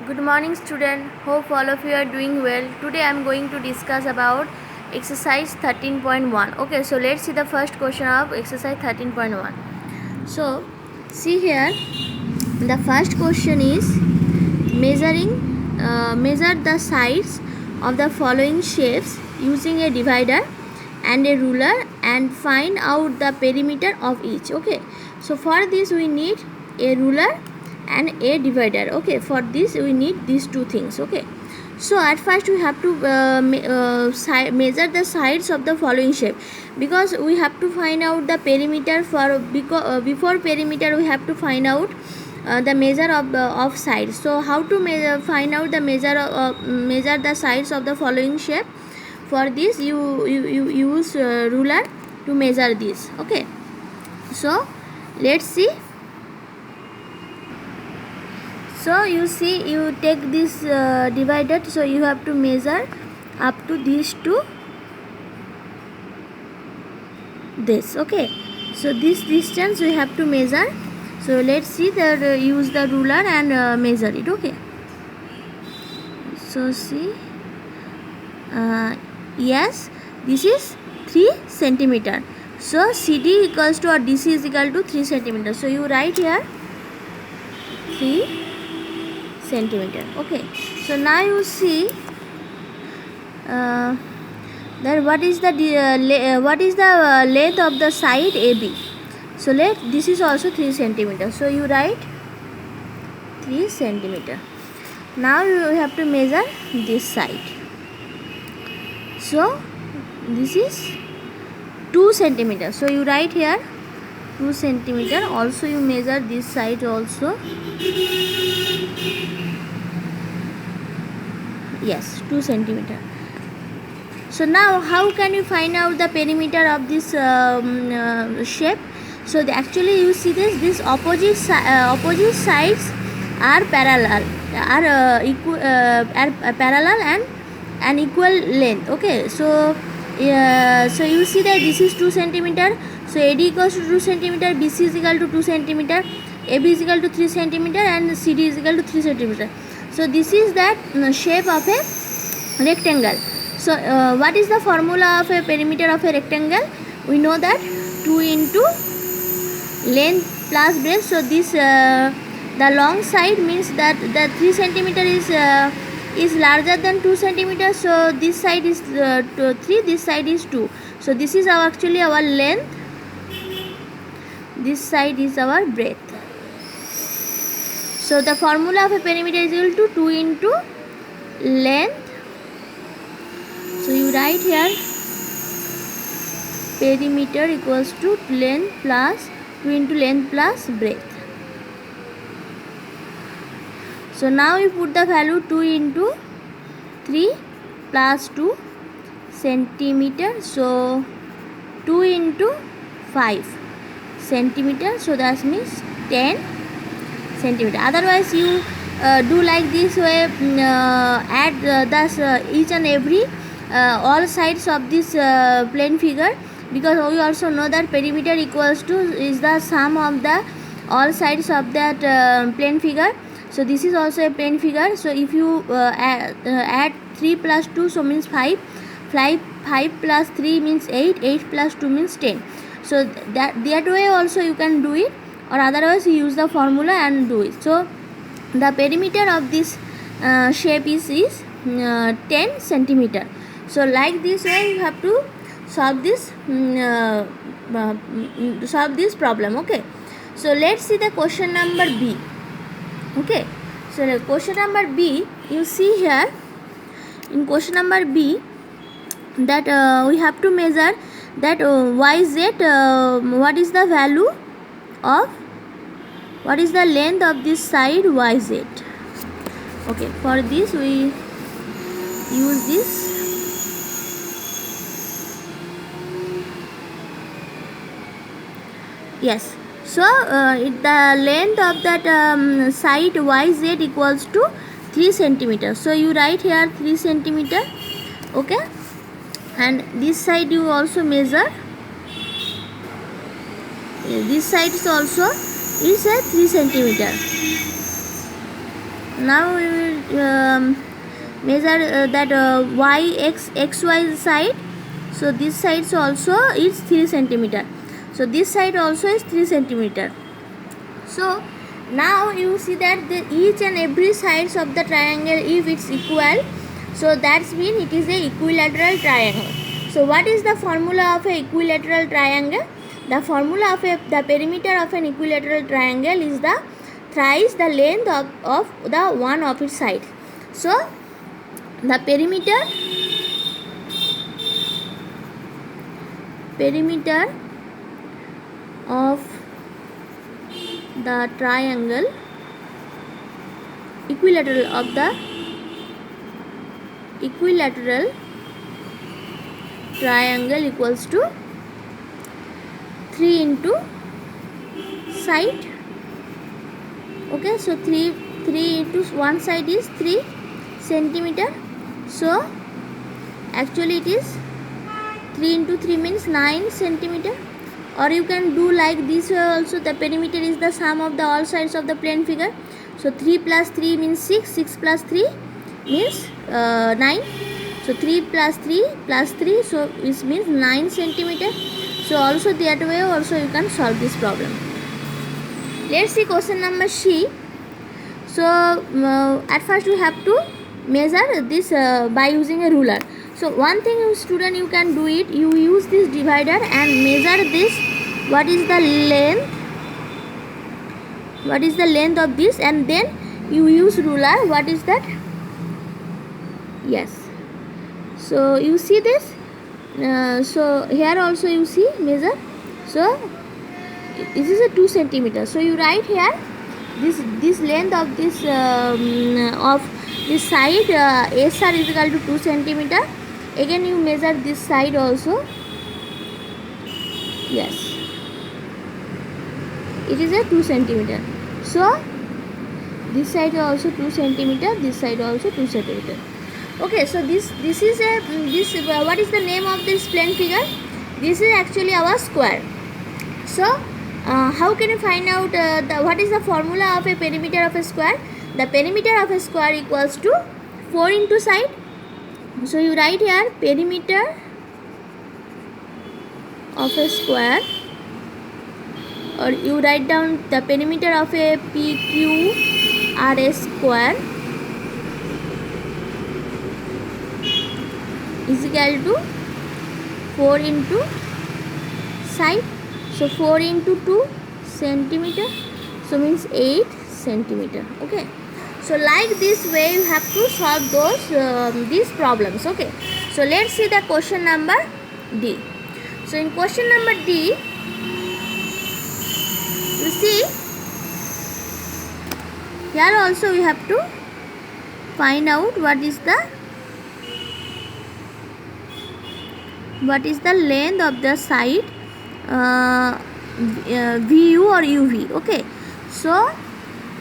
Good morning student. Hope all of you are doing well. Today I am going to discuss about exercise 13.1. Okay, so let's see the first question of exercise 13.1. So see here, the first question is measure the sides of the following shapes using a divider and a ruler and find out the perimeter of each. Okay, so for this we need a ruler and a divider. Okay, for this we need these two things. Okay, so at first we have to measure the sides of the following shape, because we have to find out the perimeter before perimeter we have to find out the measure of sides. So how to find out the measure the sides of the following shape? For this you use ruler to measure this. Okay, so let's see. So you see, you take this divider, so you have to measure up to these two, this. Okay, so this distance we have to measure. So let's see that use the ruler and measure it. Okay, so see, yes, this is 3 centimeter. So CD equals to, or DC is equal to 3 centimeter. So you write here 3 centimeter. Okay, so now you see that what is the length of the side AB. So this is also 3 centimeter. So you write 3 centimeter. Now you have to measure this side. So this is 2 centimeter. So you write here 2 centimeter. Also you measure this side also. Yes, 2 centimeter. So now how can you find out the perimeter of this shape? So actually you see this opposite sides are parallel, parallel and equal length. Okay, so so you see that this is 2 centimeter. So AD equals to 2 centimeter, BC is equal to 2 centimeter, AB is equal to 3 centimeter, and CD is equal to 3 centimeter. So this is that shape of a rectangle. So what is the formula of a perimeter of a rectangle? We know that 2 into length plus breadth. So this the long side means that the 3 centimeter is larger than 2 centimeter. So this side is 3, this side is 2. So this is actually our length, this side is our breadth. So the formula of a perimeter is equal to 2 into length. So you write here perimeter equals to length plus 2 into length plus breadth. So now you put the value 2 into 3 plus 2 centimeter. So 2 into 5 centimeter. So that means 10 centimeter. Otherwise you do like this way, add thus each and every all sides of this plane figure, because we also know that perimeter equals to is the sum of the all sides of that plane figure. So this is also a plane figure. So if you add 3 plus 2, so means 5 plus 3 means 8 plus 2 means 10. So that way also you can do it, or otherwise you use the formula and do it. So the perimeter of this shape is 10 centimeter. So like this way you have to solve this problem. Okay, so let's see the question number B. Okay, so the question number B, you see here in question number B that we have to measure that YZ, what is the value of, what is the length of this side YZ. Okay, for this we use this. Yes, so the length of that side YZ equals to 3 centimeter. So you write here 3 centimeter. Okay, and this side you also measure. This side is also is a 3 centimeter. Now we will measure that xy side. So this side also is 3 centimeter. So this side also is 3 centimeter. So now you see that each and every sides of the triangle, if it's equal, so that's mean it is a equilateral triangle. So what is the formula of a equilateral triangle? The formula of the perimeter of an equilateral triangle is the thrice the length of the one of its side. So the perimeter of the triangle, equilateral triangle equals to 3 into side. Okay, so 3 into one side is 3 centimeter. So actually it is 3 into 3 means 9 centimeter. Or you can do like this also. The perimeter is the sum of the all sides of the plane figure. So 3 plus 3 means 6. 6 plus 3 means 9. So 3 plus 3 plus 3, so this means 9 centimeter. So also that way also you can solve this problem. Let's see question number C. So at first we have to measure this by using a ruler. So one thing, student, you can do it. You use this divider and measure this. What is the length? What is the length of this? And then you use ruler. What is that? Yes. So you see this. So here also you see measure. So this is a 2 centimeter. So you write here this length of this side SR is equal to 2 centimeter. Again you measure this side also. Yes, it is a 2 centimeter. So this side also 2 centimeter. This side also 2 centimeter. Okay, so this is a what is the name of this plane figure? This is actually our square. So how can you find out what is the formula of a perimeter of a square? The perimeter of a square equals to 4 into side. So you write here perimeter of a square, or you write down the perimeter of a PQRS square is equal to 4 into side. So 4 into 2 centimeter, so means 8 centimeter. Okay, so like this way you have to solve those these problems. Okay, so let's see the question number D. So in question number D, you see here also we have to find out what is the length of the side VU or UV. Okay, so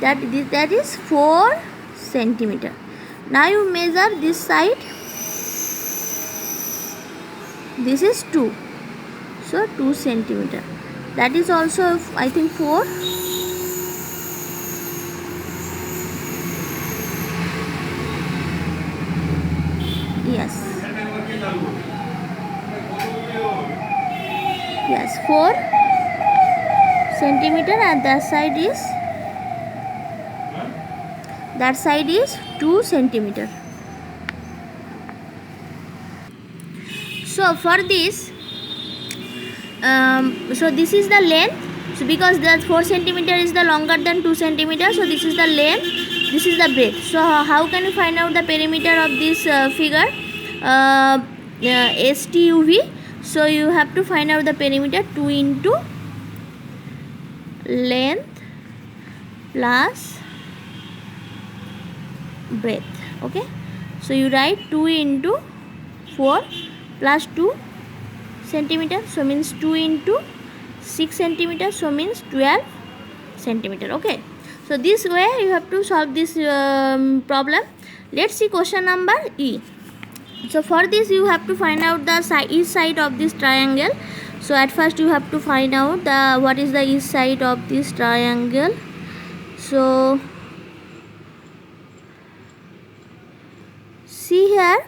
that is 4 centimeter. Now you measure this side. This is 2, so 2 centimeter. That is also I think 4. Yes. Yes, 4 centimeter, and that side is 2 centimeter. So for this, so this is the length. So because that 4 centimeter is the longer than 2 centimeter, so this is the length, this is the breadth. So how can you find out the perimeter of this figure STUV? So you have to find out the perimeter 2 into length plus breadth. Okay, so you write 2 into 4 plus 2 centimeter, so means 2 into 6 centimeter, so means 12 centimeter. Okay, so this way you have to solve this problem. Let's see question number E. So for this you have to find out the east side of this triangle. So at first you have to find out what is the east side of this triangle. So see here,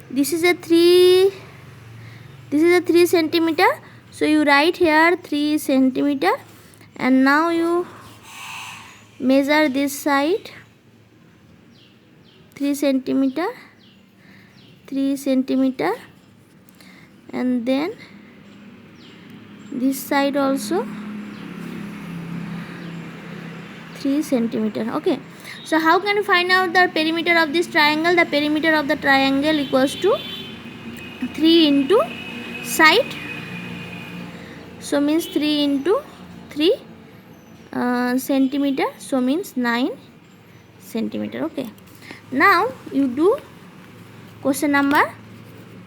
this is a 3 centimeter, so you write here 3 centimeter, and now you measure this side 3 centimeter, and then this side also 3 centimeter. Okay, so how can you find out the perimeter of this triangle? The perimeter of the triangle equals to 3 into side, so means 3 into 3 centimeter, so means 9 centimeter. Okay, now you do question number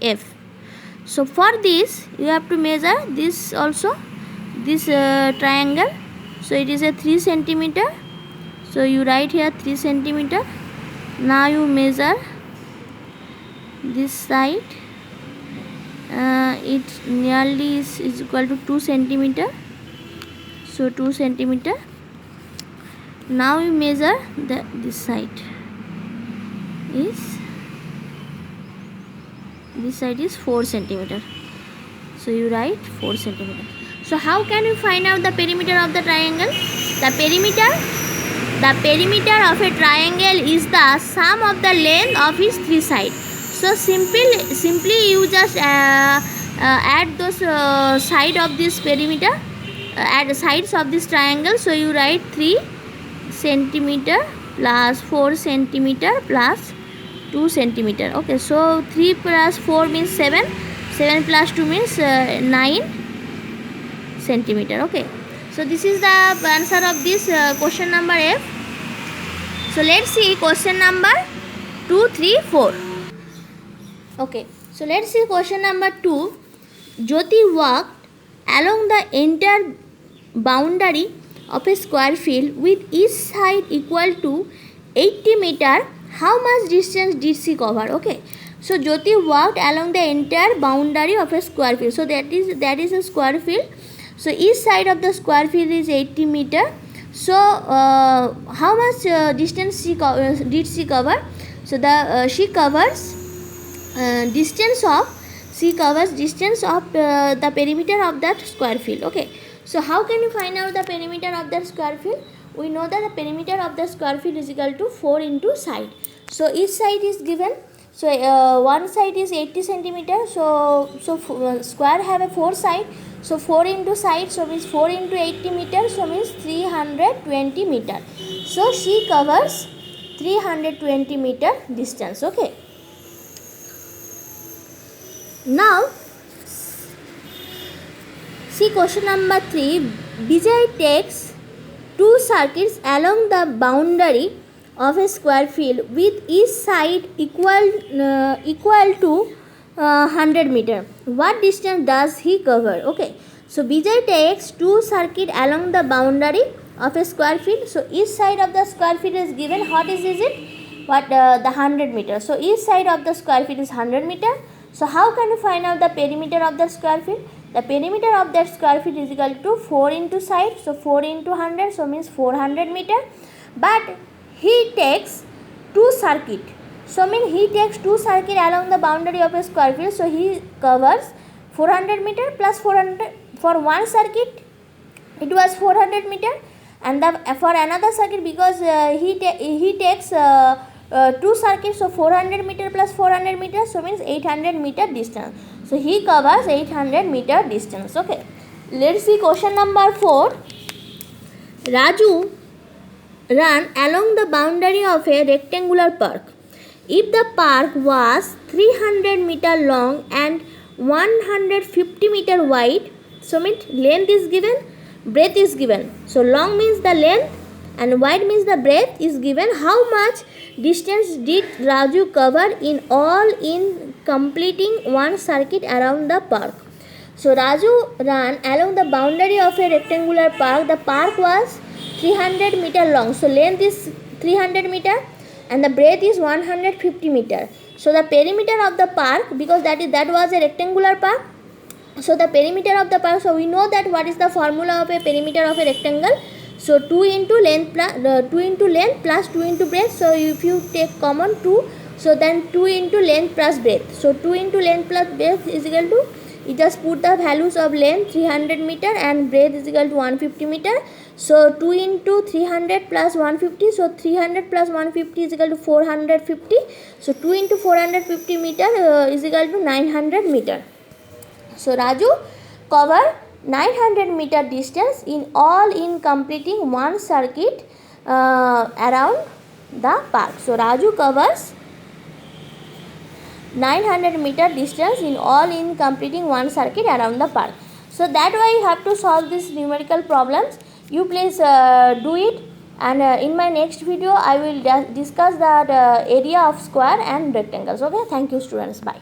F. So for this you have to measure this also, this triangle, so it is a 3 centimeter, so you write here 3 centimeter. Now you measure this side, it nearly is equal to 2 centimeter, so 2 centimeter. Now you measure this side is 4 centimeter, so you write 4 centimeter. So how can you find out the perimeter of the triangle? The perimeter of a triangle is the sum of the length of its 3 sides. So simply you just add those side of this perimeter, add the sides of this triangle, so you write 3 centimeter plus 4 centimeter plus 2 centimeter. Okay, so 3 plus 4 means 7 plus 2 means 9 centimeter. Okay, so this is the answer of this question number F. So let's see question number 2, 3, 4. Okay, so let's see question number 2. Jyoti walked along the entire boundary of a square field with each side equal to 80 meter. How much distance did she cover? Okay, so Jyoti walked along the entire boundary of a square field. So that is a square field. So each side of the square field is 80 meter. So how much distance did she cover? So she covers distance of the perimeter of that square field. Okay, so how can you find out the perimeter of that square field? We know that the perimeter of the square field is equal to 4 into side. So each side is given. So one side is 80 centimeter. So square have a 4 side. So 4 into side, so means 4 into 80 meter, so means 320 meter. So she covers 320 meter distance. Okay. Now see question number 3. Vijay takes 2 circuits along the boundary of a square field with each side equal to 100 meter. What distance does he cover? Okay, so Vijay takes 2 circuits along the boundary of a square field. So each side of the square field is given. What is it? The 100 meter. So each side of the square field is 100 meter. So how can you find out the perimeter of the square field? The perimeter of that square field is equal to 4 into side. So 4 into 100, so means 400 meter. But he takes 2 circuit. So mean he takes 2 circuit along the boundary of a square field. So he covers 400 meter plus 400. For one circuit it was 400 meter, and for another circuit, because he takes 2 circuits, so 400 meter plus 400 meter, so means 800 meter distance. So he covers 800 meter distance. Okay, let's see question number 4. Raju ran along the boundary of a rectangular park. If the park was 300 meter long and 150 meter wide, so means length is given, breadth is given. So long means the length and wide means the breadth is given. How much distance did Raju cover in all in completing one circuit around the park? So Raju ran along the boundary of a rectangular park. The park was 300 meter long. So length is 300 meter and the breadth is 150 meter. So the perimeter of the park, because that was a rectangular park. So the perimeter of the park, so we know that what is the formula of a perimeter of a rectangle. So 2 into length plus 2 into breadth. So if you take common 2, So then 2 into length plus breadth. So 2 into length plus breadth is equal to, you just put the values of length 300 meter and breadth is equal to 150 meter. So 2 into 300 plus 150. So 300 plus 150 is equal to 450. So 2 into 450 meter is equal to 900 meter. So Raju covered 900 meter distance in completing one circuit around the park. So Raju covers 900 meter distance in completing one circuit around the park. So that way you have to solve these numerical problems. You please do it, and in my next video I will discuss the area of square and rectangles. Okay, thank you students, bye.